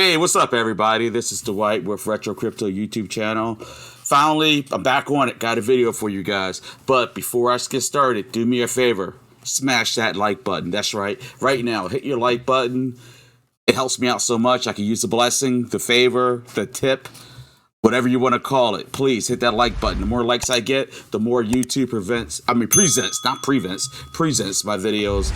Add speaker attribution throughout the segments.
Speaker 1: Hey, what's up, everybody? This is Dwight with Retro Crypto YouTube channel. Finally, I'm back on it. Got a video for you guys. But before I get started, do me a favor. Smash that like button. That's right. Right now, hit your like button. It helps me out so much. I can use the blessing, the favor, the tip, whatever you want to call it. Please hit that like button. The more likes I get, the more YouTube presents my videos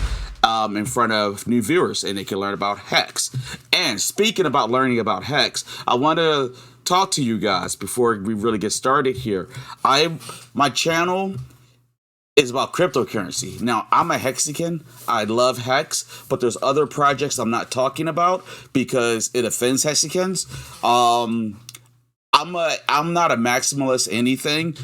Speaker 1: in front of new viewers, and they can learn about HEX. And speaking about learning about HEX, I want to talk to you guys before we really get started here. My channel is about cryptocurrency. Now, I'm a Hexican. I love HEX, but there's other projects I'm not talking about because it offends Hexicans. I'm not a maximalist anything.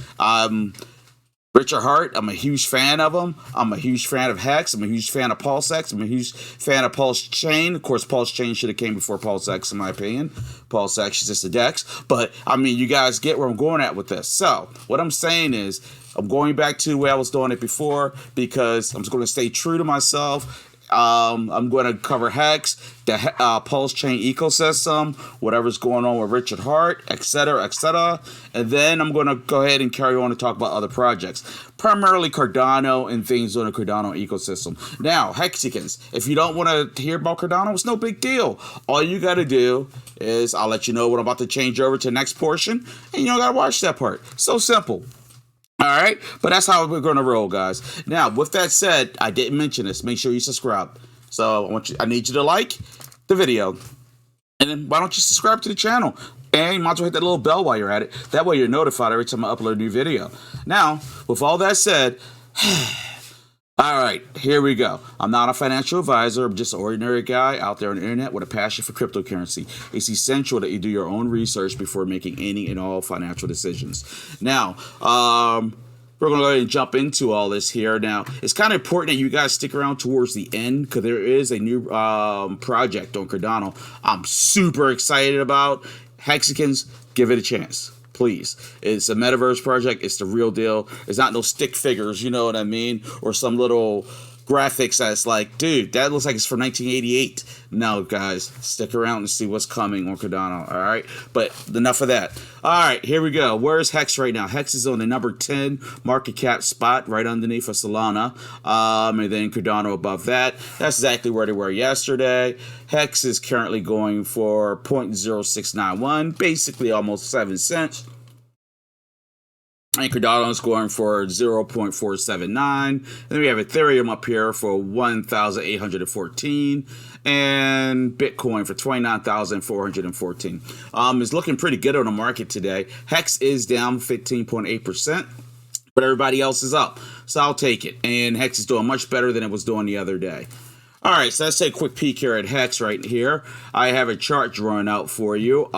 Speaker 1: Richard Hart, I'm a huge fan of him. I'm a huge fan of HEX. I'm a huge fan of Pulsechain. I'm a huge fan of Pulsechain. Of course, Pulsechain should have came before Pulsechain, in my opinion. Pulsechain is just a DEX. But, I mean, you guys get where I'm going at with this. So, what I'm saying is, I'm going back to where I was doing it before because I'm just going to stay true to myself. I'm going to cover HEX, the Pulsechain ecosystem, whatever's going on with Richard Hart, etc., etc. And then I'm going to go ahead and carry on to talk about other projects, primarily Cardano and things on the Cardano ecosystem. Now, Hexicans, if you don't want to hear about Cardano, it's no big deal. All you got to do is I'll let you know when I'm about to change over to the next portion, and you don't got to watch that part. So simple. All right, but that's how we're going to roll, guys. Now, with that said, I didn't mention this. Make sure you subscribe. So I need you to like the video, and then why don't you subscribe to the channel? And you might as well hit that little bell while you're at it. That way you're notified every time I upload a new video. Now, with all that said, all right, here we go. I'm not a financial advisor. I'm just an ordinary guy out there on the internet with a passion for cryptocurrency. It's essential that you do your own research before making any and all financial decisions. Now, we're going to go ahead and jump into all this here. Now, it's kind of important that you guys stick around towards the end because there is a new project on Cardano I'm super excited about. Hexicans, give it a chance. Please. It's a metaverse project. It's the real deal. It's not no stick figures, you know what I mean? Or some little graphics that's like, dude, that looks like it's from 1988. No, guys, stick around and see what's coming on Cardano, all right? But enough of that. All right, here we go. Where's HEX right now? HEX is on the number 10 market cap spot right underneath of Solana. And then Cardano above that. That's exactly where they were yesterday. HEX is currently going for 0.0691, basically almost 7 cents. And Cardano is going for 0.479. And then we have Ethereum up here for 1,814. And Bitcoin for 29,414. It's looking pretty good on the market today. HEX is down 15.8%. But everybody else is up. So I'll take it. And HEX is doing much better than it was doing the other day. All right, so let's take a quick peek here at HEX right here. I have a chart drawn out for you.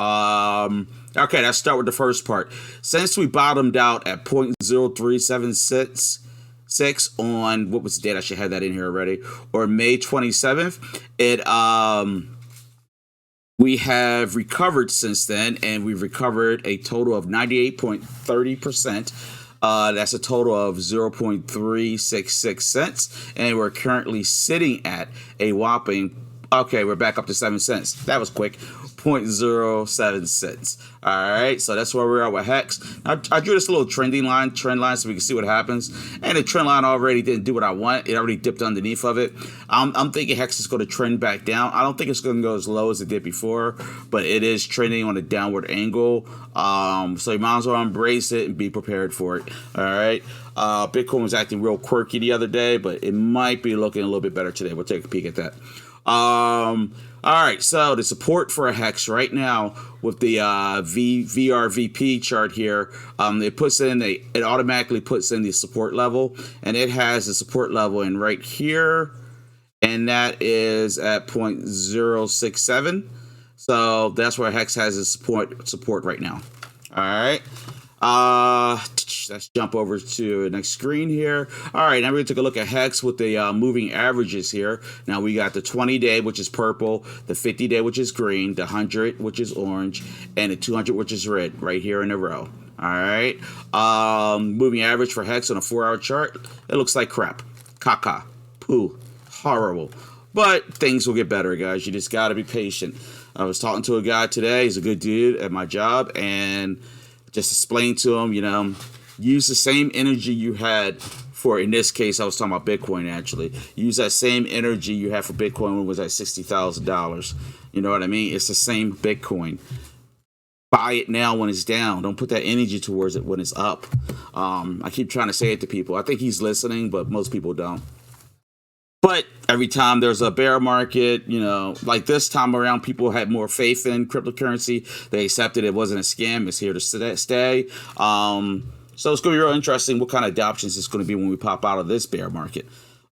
Speaker 1: Okay, let's start with the first part. Since we bottomed out at 0.0376 on, what was the date? I should have that in here already. Or May 27th. We have recovered since then, and we've recovered a total of 98.30%. That's a total of 0.366 cents, and we're currently sitting at a whopping, okay, we're back up to 7 cents. That was quick. 0.07 cents. All right, so that's where we're at with HEX. I drew this little trend line so we can see what happens. And the trend line already didn't do what I want. It already dipped underneath of it. I'm thinking HEX is going to trend back down. I don't think it's going to go as low as it did before, but it is trending on a downward angle. So you might as well embrace it and be prepared for it. All right. Bitcoin was acting real quirky the other day, but it might be looking a little bit better today. We'll take a peek at that. All right, so the support for a HEX right now with the VRVP chart here, it automatically puts in the support level, and it has the support level in right here, and that is at 0.067. So that's where HEX has its support right now. All right. Let's jump over to the next screen here. All right, now we're going to take a look at HEX with the moving averages here. Now we got the 20-day, which is purple, the 50-day, which is green, the 100, which is orange, and the 200, which is red, right here in a row. All right. Moving average for HEX on a 4-hour chart, it looks like crap. Caca. Poo. Horrible. But things will get better, guys. You just got to be patient. I was talking to a guy today. He's a good dude at my job, and just explained to him, use the same energy you had for, in this case, I was talking about Bitcoin actually. Use that same energy you had for Bitcoin when it was at $60,000. You know what I mean? It's the same Bitcoin. Buy it now when it's down. Don't put that energy towards it when it's up. I keep trying to say it to people. I think he's listening, but most people don't. But every time there's a bear market, like this time around, people had more faith in cryptocurrency. They accepted it wasn't a scam. It's here to stay. So it's going to be real interesting what kind of adoptions it's going to be when we pop out of this bear market.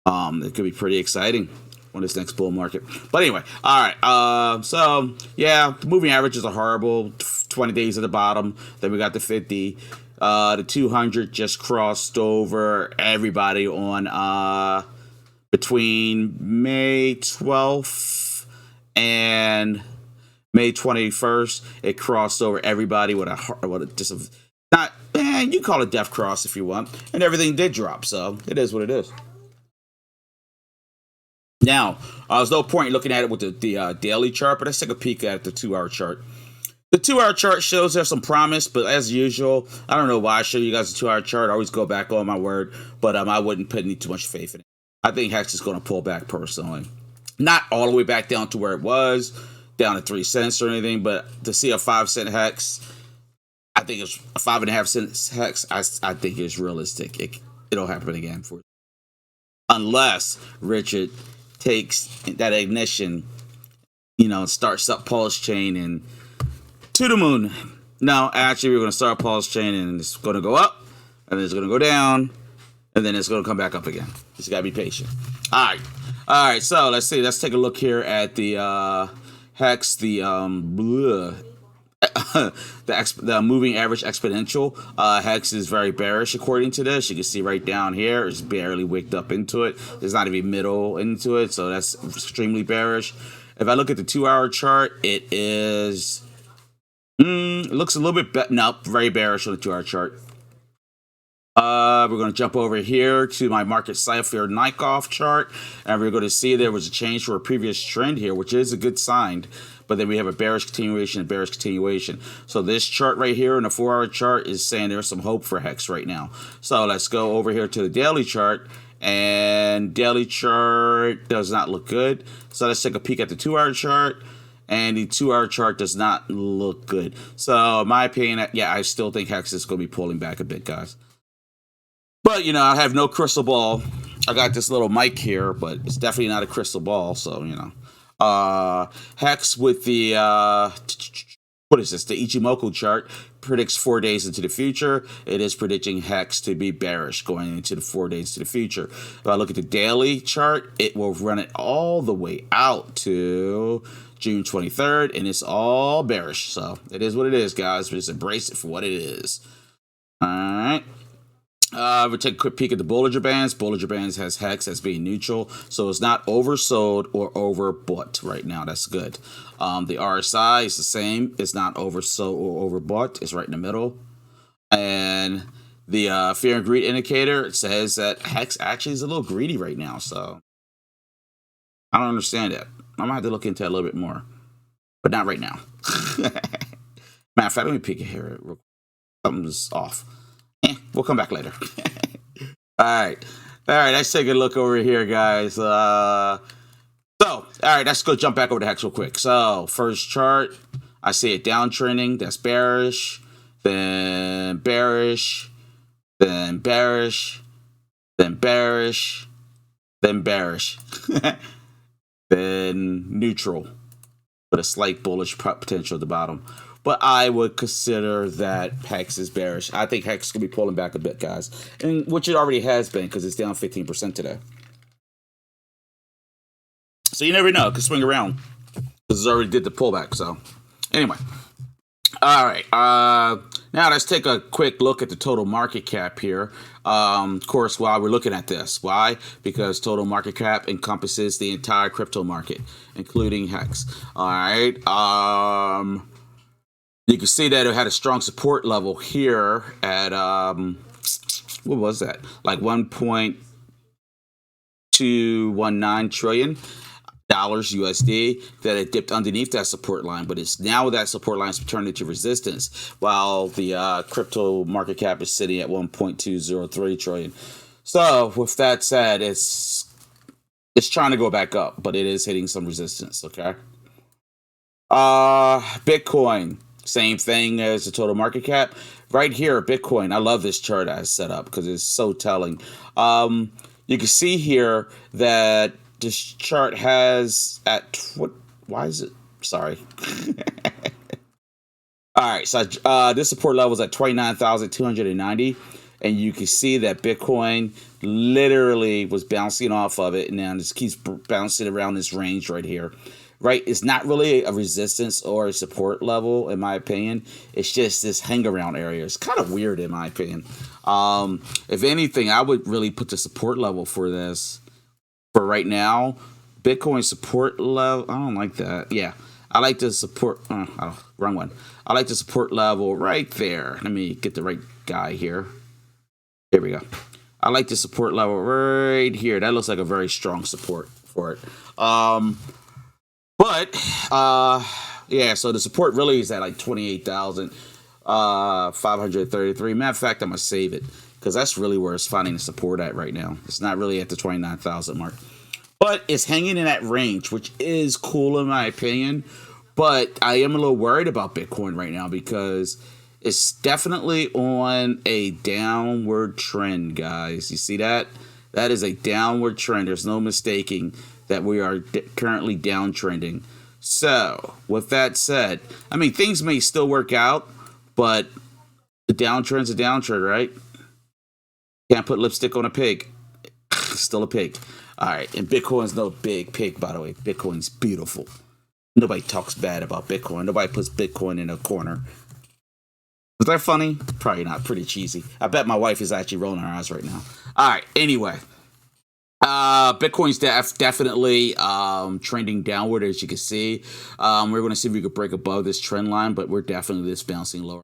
Speaker 1: It could be pretty exciting on this next bull market. But anyway, all right. So yeah, the moving averages are horrible. 20 days at the bottom. Then we got the 50. The 200 just crossed over everybody on between May 12th and May 21st. It crossed over everybody with you call it death cross if you want, and everything did drop, so it is what it is. Now, there's no point in looking at it with the daily chart, but let's take a peek at the 2-hour chart. The 2-hour chart shows there's some promise, but as usual, I don't know why I show you guys the 2-hour chart. I always go back on my word, but I wouldn't put any too much faith in it. I think HEX is going to pull back personally. Not all the way back down to where it was, down to 3 cents or anything, but to see a 5-cent HEX, I think it's a 5.5-cent HEX. I think it's realistic. It'll happen again for, unless Richard takes that ignition, starts up Pulsechain and to the moon. No, actually, we're going to start Pulsechain and it's going to go up, and then it's going to go down, and then it's going to come back up again. Just got to be patient. All right. So let's see. Let's take a look here at the HEX, the the moving average exponential. HEX is very bearish according to this. You can see right down here, it's barely wicked up into it. There's not even middle into it, so that's extremely bearish. If I look at the 2-hour chart, it is it looks a little bit very bearish on the 2-hour chart. We're going to jump over here to my market cipher Nykoff chart, and we're going to see there was a change for a previous trend here, which is a good sign. But then we have a bearish continuation and bearish continuation. So this chart right here in the 4-hour chart is saying there's some hope for HEX right now. So let's go over here to the daily chart, and daily chart does not look good. So let's take a peek at the 2-hour chart, and the 2-hour chart does not look good. So in my opinion, yeah, I still think HEX is going to be pulling back a bit, guys. But, I have no crystal ball. I got this little mic here, but it's definitely not a crystal ball, so, HEX with the, what is this? The Ichimoku chart predicts 4 days into the future. It is predicting HEX to be bearish going into the 4 days to the future. If I look at the daily chart, it will run it all the way out to June 23rd, and it's all bearish. So it is what it is, guys. Just embrace it for what it is. All right. We'll take a quick peek at the Bollinger Bands. Bollinger Bands has HEX as being neutral, so it's not oversold or overbought right now. That's good. The RSI is the same. It's not oversold or overbought. It's right in the middle. And the fear and greed indicator, it says that HEX actually is a little greedy right now. So I don't understand that. I'm going to have to look into it a little bit more, but not right now. Matter of fact, let me peek here. Something's off. We'll come back later. All right, let's take a look over here, guys. All right, let's go jump back over to HEX real quick. So first chart, I see it downtrending. That's bearish, then bearish, then bearish, then bearish, then bearish, then neutral with a slight bullish potential at the bottom. But I would consider that HEX is bearish. I think HEX is going to be pulling back a bit, guys. And which it already has been, because it's down 15% today. So you never know. It could swing around. Because it already did the pullback. So anyway. All right. Now let's take a quick look at the total market cap here. Of course, while we're looking at this. Why? Because total market cap encompasses the entire crypto market, including HEX. All right. You can see that it had a strong support level here at, what was that? Like 1.219 trillion. dollars USD, that it dipped underneath that support line, but it's now that support line has turned into resistance, while the crypto market cap is sitting at 1.203 trillion. So with that said, it's trying to go back up, but it is hitting some resistance. Okay. Bitcoin, same thing as the total market cap. Right here, Bitcoin. I love this chart I set up because it's so telling. You can see here that this chart has at what? Why is it? Sorry. All right, so this support level is at 29,290, and you can see that Bitcoin literally was bouncing off of it, and now just keeps bouncing around this range right here. Right, it's not really a resistance or a support level, in my opinion. It's just this hang around area. It's kind of weird, in my opinion. If anything, I would really put the support level for this for right now. Bitcoin support level. I don't like that. Yeah, I like the support. Wrong one. I like the support level right there. Let me get the right guy here. Here we go. I like the support level right here. That looks like a very strong support for it. But yeah, so the support really is at like 28,533. Matter of fact, I'm gonna save it because that's really where it's finding the support at right now. It's not really at the 29,000 mark, but it's hanging in that range, which is cool in my opinion. But I am a little worried about Bitcoin right now because it's definitely on a downward trend, guys. You see that? That is a downward trend. There's no mistaking that we are currently downtrending. So, with that said, I mean, things may still work out, but the downtrend's a downtrend, right? Can't put lipstick on a pig. Still a pig. All right, and Bitcoin's no big pig, by the way. Bitcoin's beautiful. Nobody talks bad about Bitcoin. Nobody puts Bitcoin in a corner. Was that funny? Probably not. Pretty cheesy. I bet my wife is actually rolling her eyes right now. All right, anyway. Bitcoin's definitely trending downward, as you can see. We're going to see if we could break above this trend line, but we're definitely just bouncing lower.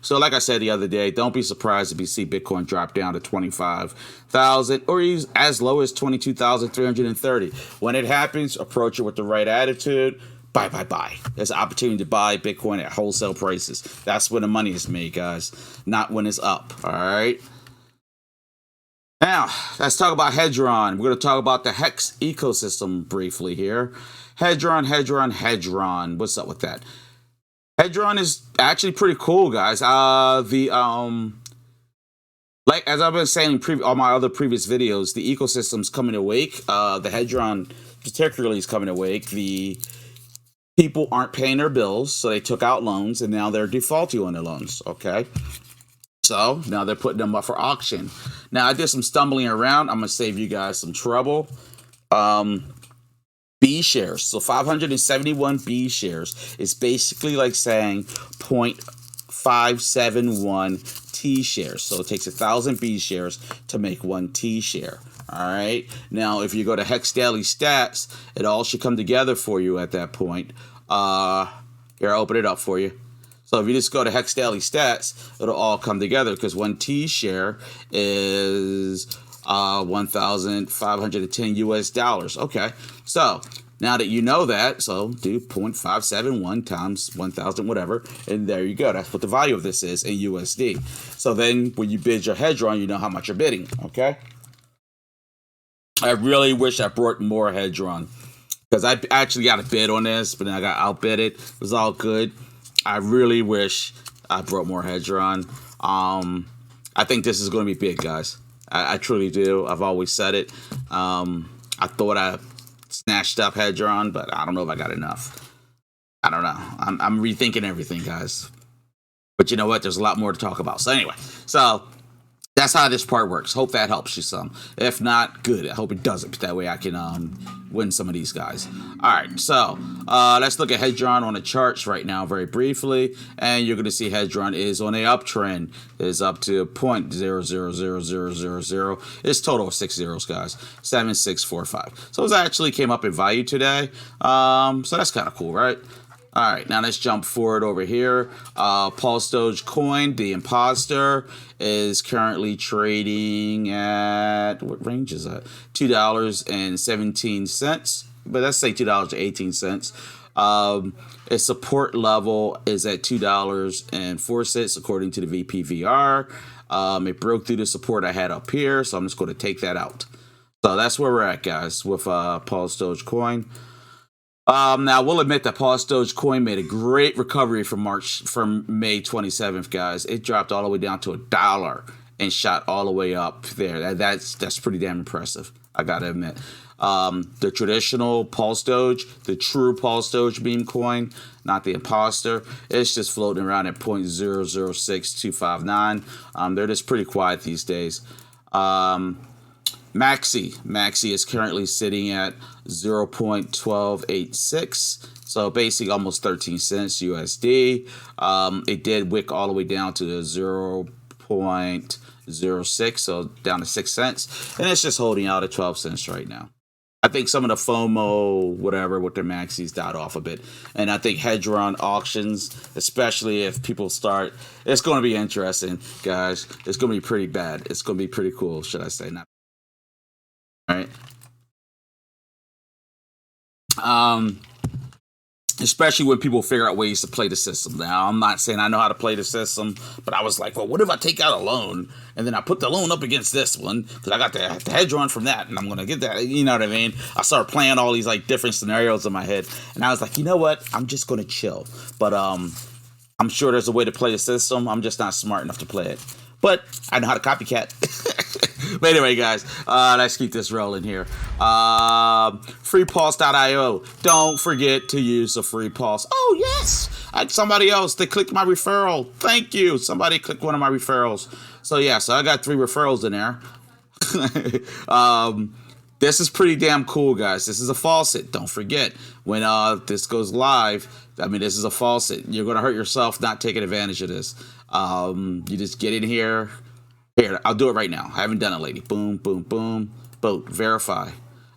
Speaker 1: So like I said the other day, don't be surprised if you see Bitcoin drop down to 25,000 or as low as 22,330. When it happens, approach it with the right attitude. Buy. There's an opportunity to buy Bitcoin at wholesale prices. That's when the money is made, guys, not when it's up. All right. Now, let's talk about Hedron. We're going to talk about the HEX ecosystem briefly here. Hedron. What's up with that? Hedron is actually pretty cool, guys. Like as I've been saying in all my other previous videos, the ecosystem's coming awake. The Hedron particularly is coming awake. The people aren't paying their bills, so they took out loans, and now they're defaulting on their loans. Okay. So now they're putting them up for auction. Now I did some stumbling around. I'm gonna save you guys some trouble. B shares. So 571 B shares is basically like saying 0.571 T shares. So it takes 1,000 B shares to make one T share. All right. Now if you go to HEX Daily Stats, it all should come together for you at that point. Here, I'll open it up for you. So if you just go to HEX Daily Stats, it'll all come together because one T share is 1,510 US dollars. Okay, so now that you know that, so do 0.571 times 1,000, whatever, and there you go. That's what the value of this is in USD. So then when you bid your Hedron, you know how much you're bidding. Okay. I really wish I brought more Hedron because I actually got a bid on this, but then I got outbidded. It was all good. I really wish I brought more Hedron. I think this is going to be big, guys. I truly do. I've always said it. I thought I snatched up Hedron, but I don't know if I got enough. I don't know. I'm rethinking everything, guys. But you know what? There's a lot more to talk about. So anyway, that's how this part works. Hope that helps you some. If not, good. I hope it doesn't. That way I can win some of these guys. All right, so let's look at Hedron on the charts right now very briefly. And you're going to see Hedron is on a uptrend. It's up to 0.000000. It's total of 6 zeros, guys. 7645. So it actually came up in value today. So that's kind of cool, right? All right, now let's jump forward over here. Pulse Doge coin, the imposter, is currently trading at, what range is that? $2.17, but let's say $2.18. Its support level is at $2.04 according to the VPVR. It broke through the support I had up here, so I'm just going to take that out. So that's where we're at, guys, with Pulse Doge coin. Now we'll admit that Pulse Doge coin made a great recovery from May 27th, guys. It dropped all the way down to $1 and shot all the way up there. That's pretty damn impressive, I gotta admit. The traditional Pulse Doge, the true Pulse Doge meme coin, not the imposter, it's just floating around at 0.006259. They're just pretty quiet these days. Maxi is currently sitting at 0.1286, so basically almost 13 cents USD. It did wick all the way down to 0.06, so down to 6 cents, and it's just holding out at 12 cents right now. I think some of the FOMO, whatever, with their maxis died off a bit. And I think Hedron auctions, especially if people start, it's going to be interesting, guys. It's going to be pretty bad. It's going to be pretty cool, should I say. Not all right. Especially when people figure out ways to play the system. Now, I'm not saying I know how to play the system, but I was like, well, what if I take out a loan and then I put the loan up against this one because I got the Hedron from that and I'm going to get that. You know what I mean? I started playing all these like different scenarios in my head and I was like, you know what? I'm just going to chill. But I'm sure there's a way to play the system. I'm just not smart enough to play it. But I know how to copycat. But anyway, guys, let's keep this rolling here. Freepulse.io. Don't forget to use the free pulse. Oh, yes. Somebody else, they clicked my referral. Thank you. Somebody clicked one of my referrals. So, yeah, so I got 3 referrals in there. This is pretty damn cool, guys. This is a faucet. Don't forget, when this goes live, I mean, this is a faucet. You're going to hurt yourself not taking advantage of this. You just get in here. Here, I'll do it right now. I haven't done it lately. Boom, boom, boom. Vote. Verify.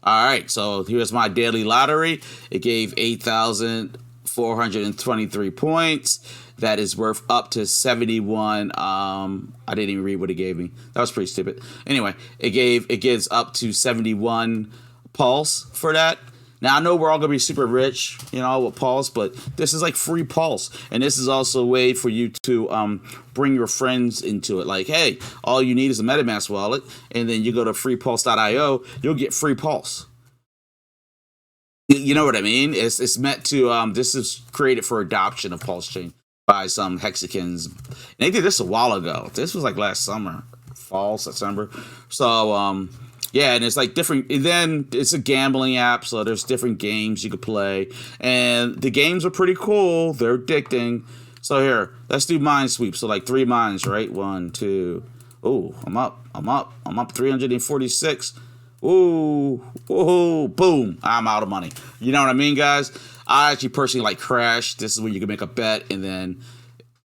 Speaker 1: All right, so here's my daily lottery. It gave 8,423 points. That is worth up to 71. I didn't even read what it gave me. That was pretty stupid. Anyway, it gives up to 71 pulse for that. Now, I know we're all going to be super rich, you know, with Pulse, but this is like free Pulse. And this is also a way for you to bring your friends into it. Like, hey, all you need is a MetaMask wallet, and then you go to freepulse.io, you'll get free Pulse. You know what I mean? It's meant to, this is created for adoption of Pulsechain by some hexicans. And they did this a while ago. This was like last summer, fall, September. So, yeah, and it's like different, and then it's a gambling app, so there's different games you could play, and the games are pretty cool, they're addicting. So here, let's do mind sweep, so like 3 mines, right? 1, 2, oh, I'm up 346, ooh, boom, I'm out of money. You know what I mean, guys? I actually personally like Crash. This is when you can make a bet, and then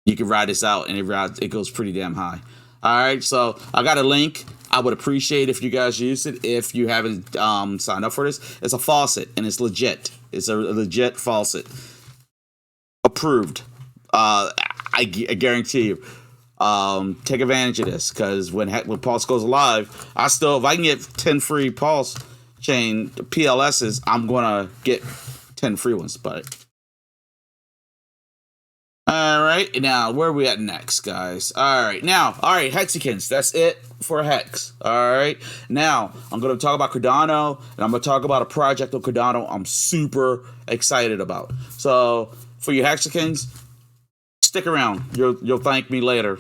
Speaker 1: you can ride this out, and it goes pretty damn high. All right, so I got a link. I would appreciate if you guys use it. If you haven't signed up for this, it's a faucet and it's legit. It's a legit faucet, approved. I guarantee you. Take advantage of this because when Pulse goes live, if I can get 10 free Pulse chain PLSs, I'm gonna get 10 free ones. But all right, now where are we at next, guys? All right, Hexicans, that's it for Hex. All right, now I'm going to talk about Cardano, and I'm going to talk about a project of Cardano I'm super excited about. So for you Hexicans, stick around. You'll thank me later.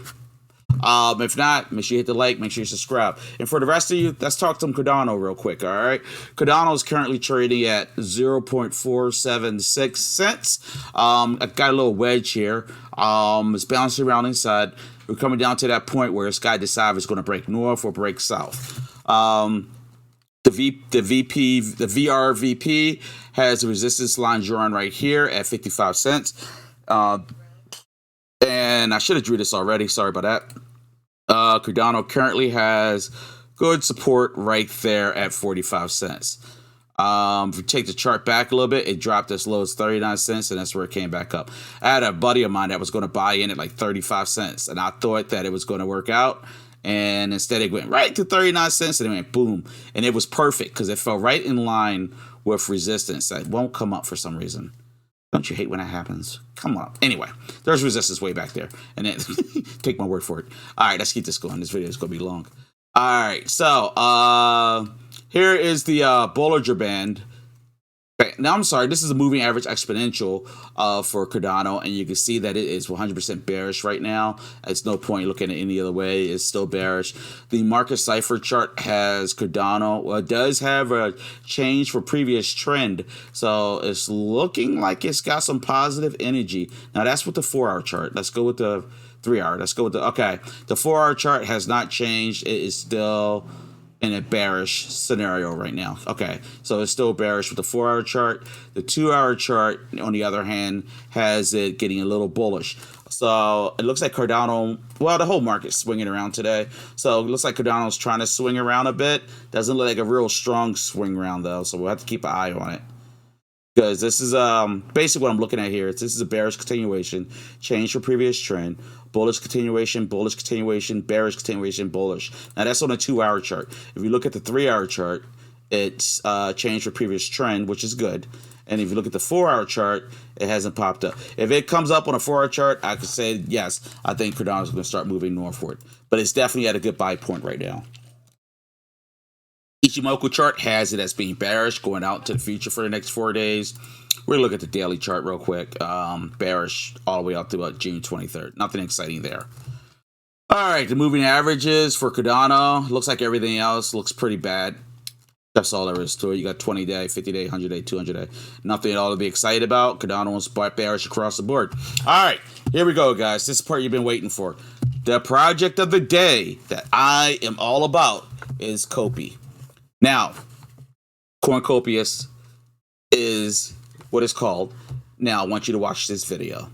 Speaker 1: If not, make sure you hit the like, make sure you subscribe. And for the rest of you, let's talk some Cardano real quick, all right? Cardano is currently trading at 0.476 cents. I got a little wedge here. It's bouncing around inside. We're coming down to that point where this guy decides if it's going to break north or break south. The VRVP has a resistance line drawn right here at 55 cents. And I should have drew this already. Sorry about that. Cardano currently has good support right there at 45 cents. If you take the chart back a little bit, it dropped as low as 39 cents, and that's where it came back up. I had a buddy of mine that was going to buy in at like 35 cents, and I thought that it was going to work out. And instead, it went right to 39 cents, and it went boom. And it was perfect because it fell right in line with resistance that won't come up for some reason. Don't you hate when that happens? Come on. Anyway, there's resistance way back there. And then take my word for it. All right, let's keep this going. This video is going to be long. All right, so here is the Bollinger Band. Now, I'm sorry, this is a moving average exponential for Cardano, and you can see that it is 100% bearish right now. It's no point looking at it any other way. It's still bearish. The market cipher chart has Cardano. Well, it does have a change for previous trend, so it's looking like it's got some positive energy. Now, that's with the 4-hour chart. Let's go with the 3-hour. Let's go with the, okay. The 4-hour chart has not changed. It is still in a bearish scenario right now. Okay, so it's still bearish with the 4-hour chart. The 2-hour chart, on the other hand, has it getting a little bullish. So it looks like Cardano, well, the whole market's swinging around today. So it looks like Cardano's trying to swing around a bit. Doesn't look like a real strong swing around though, so we'll have to keep an eye on it. Because this is basically what I'm looking at here. This is a bearish continuation, change for previous trend, bullish continuation, bearish continuation, bullish. Now that's on a 2-hour chart. If you look at the 3-hour chart, it's changed for previous trend, which is good. And if you look at the 4-hour chart, it hasn't popped up. If it comes up on a 4-hour chart, I could say yes, I think Cardano is going to start moving northward. But it's definitely at a good buy point right now. Ichimoku chart has it as being bearish going out to the future for the next 4 days. We're gonna look at the daily chart real quick. Bearish all the way up to about June 23rd. Nothing exciting there. All right, the moving averages for Cardano. Looks like everything else looks pretty bad. That's all there is to it. You got 20-day, 50-day, 100-day, 200-day. Nothing at all to be excited about. Cardano is bearish across the board. All right, here we go, guys. This is the part you've been waiting for. The project of the day that I am all about is Copy. Now, Cornucopias is what it's called. Now, I want you to watch this video.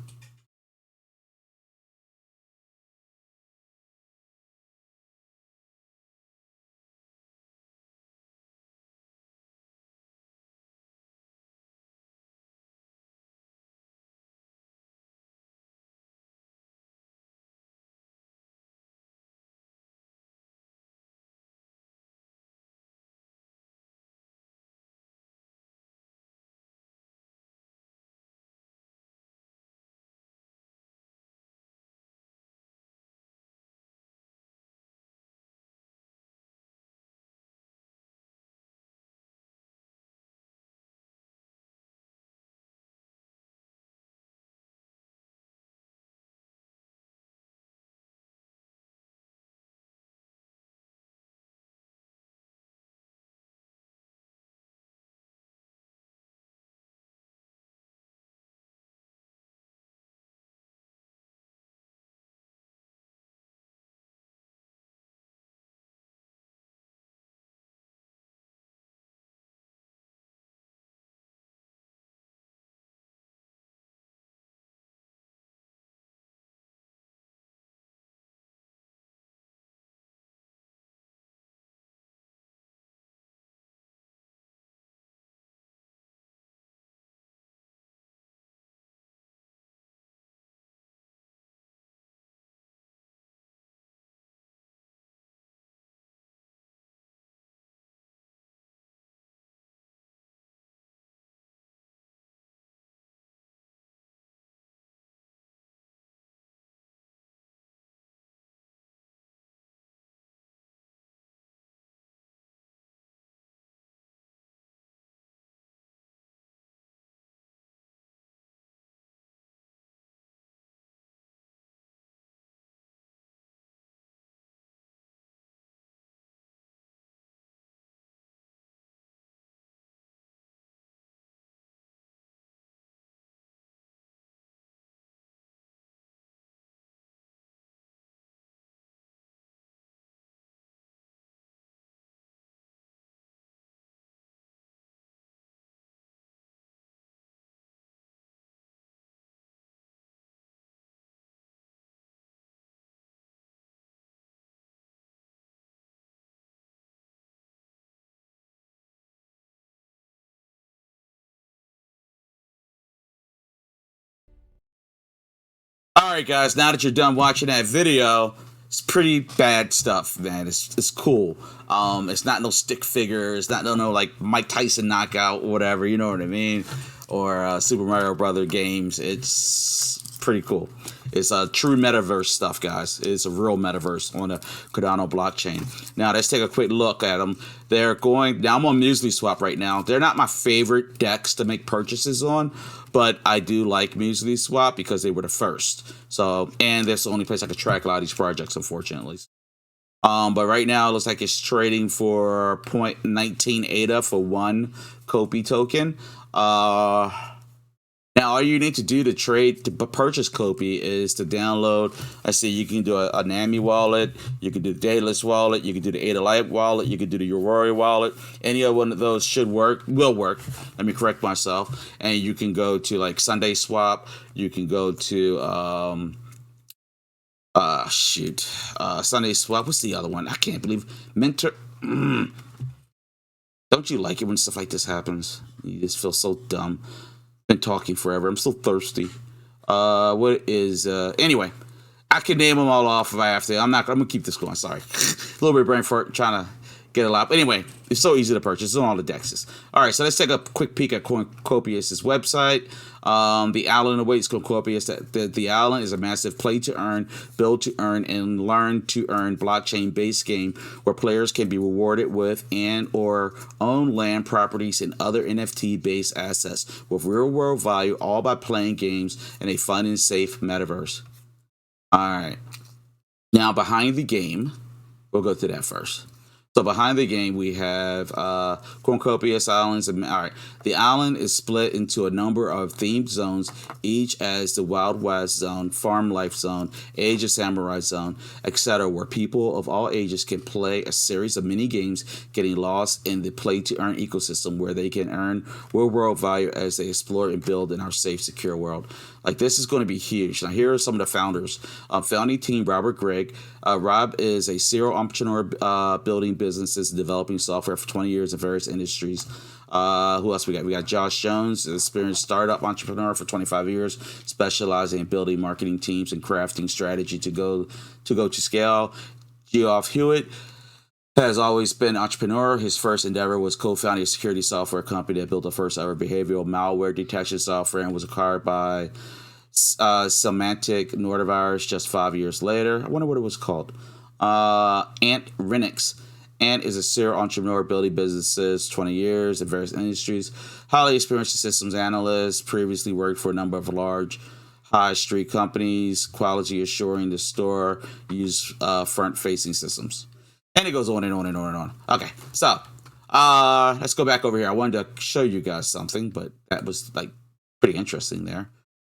Speaker 1: right, guys, now that you're done watching that video, it's pretty bad stuff, man. It's cool. It's not no stick figure. It's not no like Mike Tyson knockout or whatever. You know what I mean? Or Super Mario Brother games. It's pretty cool. It's a true metaverse stuff, guys. It's a real metaverse on the Cardano blockchain. Now, let's take a quick look at them. They're going... Now, I'm on MuesliSwap right now. They're not my favorite DEX to make purchases on, but I do like MuesliSwap because they were the first. So, and that's the only place I can track a lot of these projects, unfortunately. But right now, it looks like it's trading for 0.19 ADA for one Copi token. Now, all you need to do to purchase Copi is to download. I see you can do a NAMI wallet, you can do the Daedalus wallet, you can do the ADA Lite wallet, you can do the Aurora wallet. Any of one of those will work. Let me correct myself. And you can go to like Sunday Swap. You can go to Sunday Swap. What's the other one? I can't believe Mentor. Don't you like it when stuff like this happens? You just feel so dumb. Been talking forever. I'm so thirsty. What is anyway, I can name them all off if I have to. I'm gonna keep this going. Sorry. A little bit of brain fart, trying to get a lot. Anyway, it's so easy to purchase. It's on all the dexes. All right, so let's take a quick peek at Cornucopias' website. The Island awaits Cornucopias. The Island is a massive play to earn, build to earn, and learn to earn blockchain-based game where players can be rewarded with and or own land, properties, and other NFT-based assets with real-world value, all by playing games in a fun and safe metaverse. All right. Now, behind the game, we'll go to that first. So behind the game, we have Cornucopias Islands. All right, the island is split into a number of themed zones, each as the Wild West Zone, Farm Life Zone, Age of Samurai Zone, etc., where people of all ages can play a series of mini games, getting lost in the play-to-earn ecosystem where they can earn real-world value as they explore and build in our safe, secure world. Like, this is going to be huge. Now, here are some of the founders. Founding team, Robert Gregg. Rob is a serial entrepreneur building businesses and developing software for 20 years in various industries. Who else we got? We got Josh Jones, an experienced startup entrepreneur for 25 years, specializing in building marketing teams and crafting strategy to go to scale. Geoff Hewitt has always been an entrepreneur. His first endeavor was co-founding a security software company that built the first ever behavioral malware detection software and was acquired by Semantic Nordivirus just 5 years later. I wonder what it was called. Ant Renix. Ant is a serial entrepreneur building businesses, 20 years in various industries. Highly experienced systems analyst, previously worked for a number of large high street companies, quality assuring the store, use front-facing systems. And it goes on and on and on and on. Okay, so let's go back over here. I wanted to show you guys something, but that was like pretty interesting there.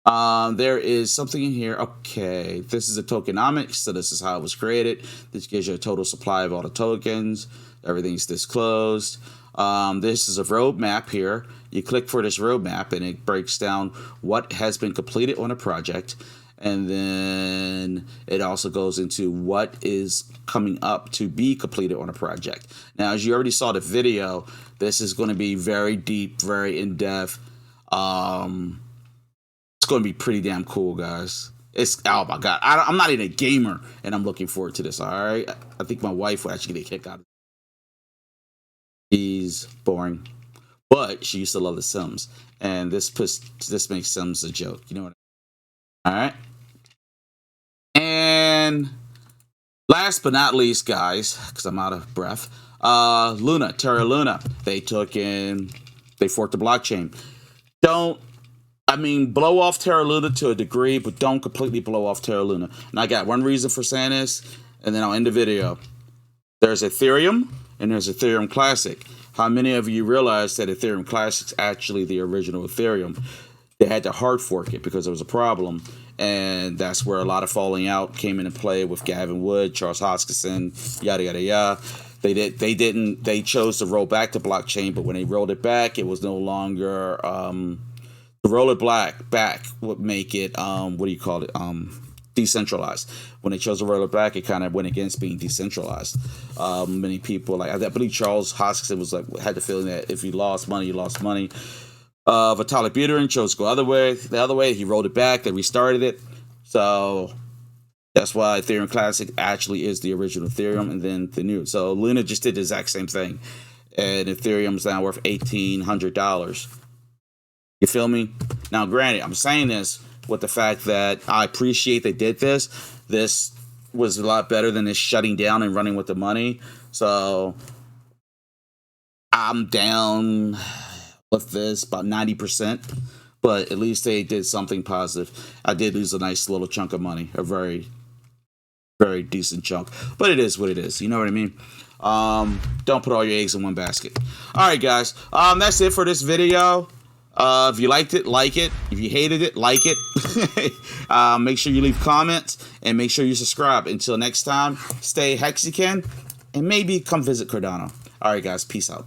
Speaker 1: There is something in here. Okay, this is a tokenomics, so this is how it was created. This gives you a total supply of all the tokens. Everything's disclosed. This is a roadmap here. You click for this roadmap, and it breaks down what has been completed on a project. And then it also goes into what is coming up to be completed on a project. Now, as you already saw the video, this is going to be very deep, very in-depth. It's going to be pretty damn cool, guys. Oh my God. I'm not even a gamer, and I'm looking forward to this, all right? I think my wife would actually get a kick out of it. She's boring, but she used to love The Sims, and this makes Sims a joke. You know what I mean? All right. And last but not least, guys, because I'm out of breath, Terra Luna. They forked the blockchain. Blow off Terra Luna to a degree, but don't completely blow off Terra Luna. And I got one reason for saying this, and then I'll end the video. There's Ethereum, and there's Ethereum Classic. How many of you realize that Ethereum Classic is actually the original Ethereum? They had to hard fork it because there was a problem, and that's where a lot of falling out came into play with Gavin Wood, Charles Hoskinson, yada yada yada. They chose to roll back the blockchain, but when they rolled it back, it was no longer to roll it back would make it decentralized. When they chose to roll it back, it kind of went against being decentralized. Many people, like I believe Charles Hoskinson had the feeling that if you lost money, you lost money. Vitalik Buterin chose to go the other way. He rolled it back. They restarted it. So that's why Ethereum Classic actually is the original Ethereum, and then the new. So Luna just did the exact same thing, and Ethereum's now worth $1,800. You feel me? Now, granted, I'm saying this with the fact that I appreciate they did this. This was a lot better than this shutting down and running with the money. So I'm down with this about 90%, but at least they did something positive. I did lose a nice little chunk of money, a very, very decent chunk, but it is what it is. You know what I mean? Don't put all your eggs in one basket. All right, guys. That's it for this video. If you liked it, like it. If you hated it, like it. Make sure you leave comments and make sure you subscribe. Until next time, stay Hexican and maybe come visit Cardano. All right, guys. Peace out.